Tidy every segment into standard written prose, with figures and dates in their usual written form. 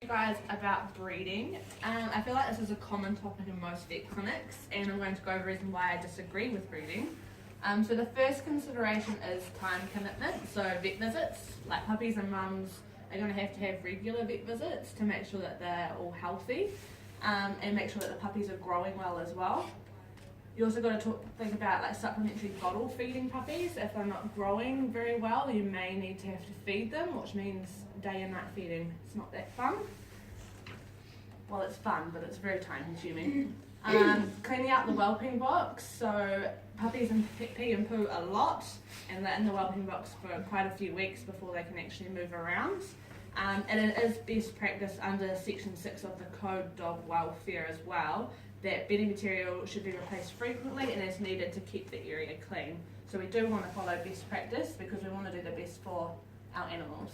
You guys about breeding. I feel like this is a common topic in most vet clinics, and I'm going to go over the reason why I disagree with breeding. So the first consideration is time commitment. So vet visits, like puppies and mums, are going to have regular vet visits to make sure that they're all healthy, and make sure that the puppies are growing well as well. You also got to think about like supplementary bottle feeding puppies. If they're not growing very well, you may need to have to feed them, which means day and night feeding. It's not that fun. Well, it's fun, but it's very time consuming. Cleaning out the whelping box. So puppies pee and poo a lot, and they're in the whelping box for quite a few weeks before they can actually move around. And it is best practice under Section 6 of the Code Dog Welfare as well, that bedding material should be replaced frequently and as needed to keep the area clean. So we do want to follow best practice because we want to do the best for our animals.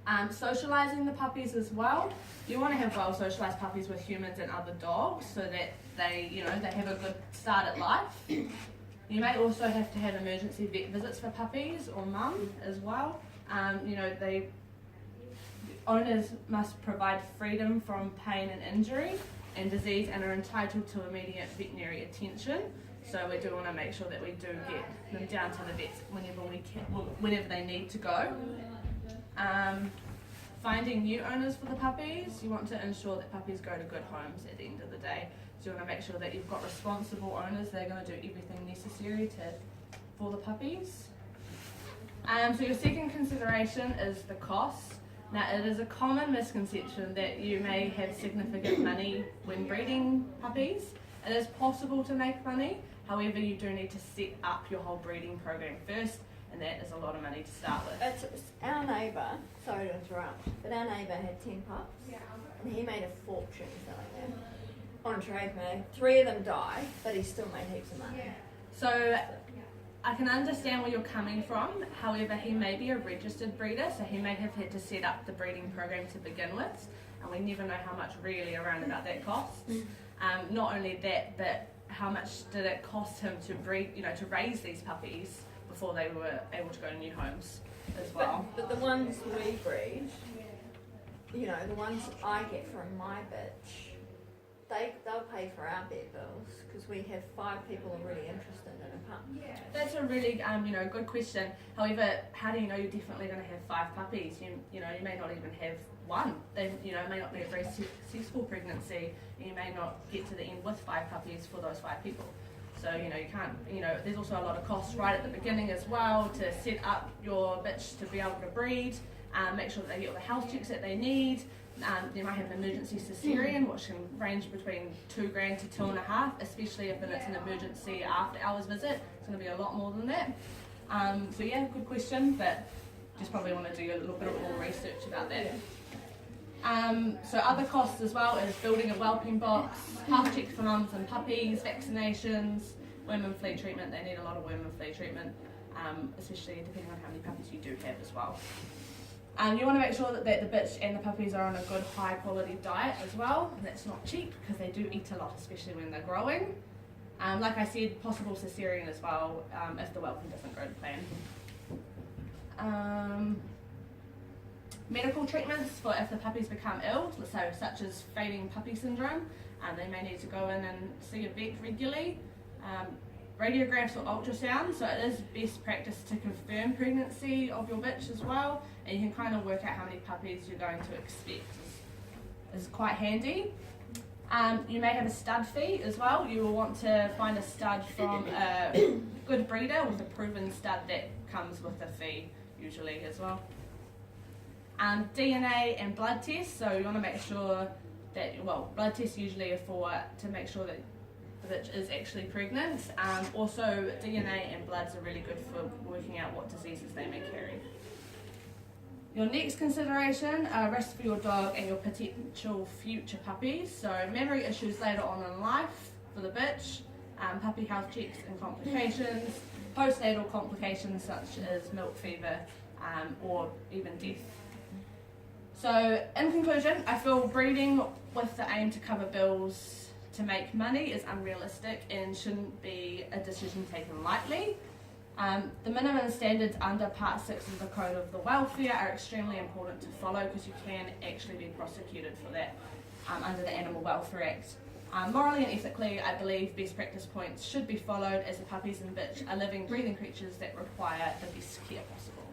Socialising the puppies as well. You want to have well socialised puppies with humans and other dogs so that they have a good start at life. You may also have to have emergency vet visits for puppies or mum as well. Owners must provide freedom from pain and injury and disease and are entitled to immediate veterinary attention. So we do want to make sure that we do get them down to the vets whenever they need to go. Finding new owners for the puppies. You want to ensure that puppies go to good homes at the end of the day. So you want to make sure that you've got responsible owners. They're going to do everything necessary for the puppies. So your second consideration is the cost. Now, it is a common misconception that you may have significant money when breeding puppies. It is possible to make money, however, you do need to set up your whole breeding program first, and that is a lot of money to start with. It's our neighbour, sorry to interrupt, but our neighbour had 10 pups, and he made a fortune selling them on trade made. 3 of them died, but he still made heaps of money. So I can understand where you're coming from, however he may be a registered breeder, so he may have had to set up the breeding program to begin with, and we never know how much really around about that costs. Not only that, but how much did it cost him to breed, to raise these puppies before they were able to go to new homes as well. But the ones we breed, the ones I get from my bitch, they'll pay for our vet bills because we have 5 people are really interested in a pup. That's a really good question. However, how do you know you're definitely going to have 5 puppies? You may not even have one. They may not be a very successful pregnancy, and you may not get to the end with 5 puppies for those 5 people. So you can't. There's also a lot of costs right at the beginning as well to set up your bitch to be able to breed. Make sure that they get all the health checks that they need. You might have an emergency cesarean, which can range between $2,000 to $2,500, especially if it's an emergency after hours visit. It's going to be a lot more than that. So yeah, good question, but just probably want to do a little bit more research about that. So other costs as well is building a whelping box, health checks for mums and puppies, vaccinations, worm and flea treatment. They need a lot of worm and flea treatment, especially depending on how many puppies you do have as well. You want to make sure that the bitch and the puppies are on a good high quality diet as well. And that's not cheap because they do eat a lot, especially when they're growing. Like I said, possible cesarean as well if the whelping doesn't go to plan. Medical treatments for if the puppies become ill, so such as fading puppy syndrome. They may need to go in and see a vet regularly. Radiographs or ultrasound, so it is best practice to confirm pregnancy of your bitch as well, and you can kind of work out how many puppies you're going to expect. It's quite handy. You may have a stud fee as well. You will want to find a stud from a good breeder with a proven stud that comes with a fee usually as well. DNA and blood tests, so you want to make sure that, blood tests usually are to make sure that the bitch is actually pregnant. Also, DNA and bloods are really good for working out what diseases they may carry. Your next consideration are risks for your dog and your potential future puppies. So memory issues later on in life for the bitch, puppy health checks and complications, postnatal complications such as milk fever or even death. So in conclusion, I feel breeding with the aim to cover bills to make money is unrealistic and shouldn't be a decision taken lightly. The minimum standards under Part 6 of the Code of the Welfare are extremely important to follow because you can actually be prosecuted for that under the Animal Welfare Act. Morally and ethically, I believe best practice points should be followed as the puppies and bitch are living, breathing creatures that require the best care possible.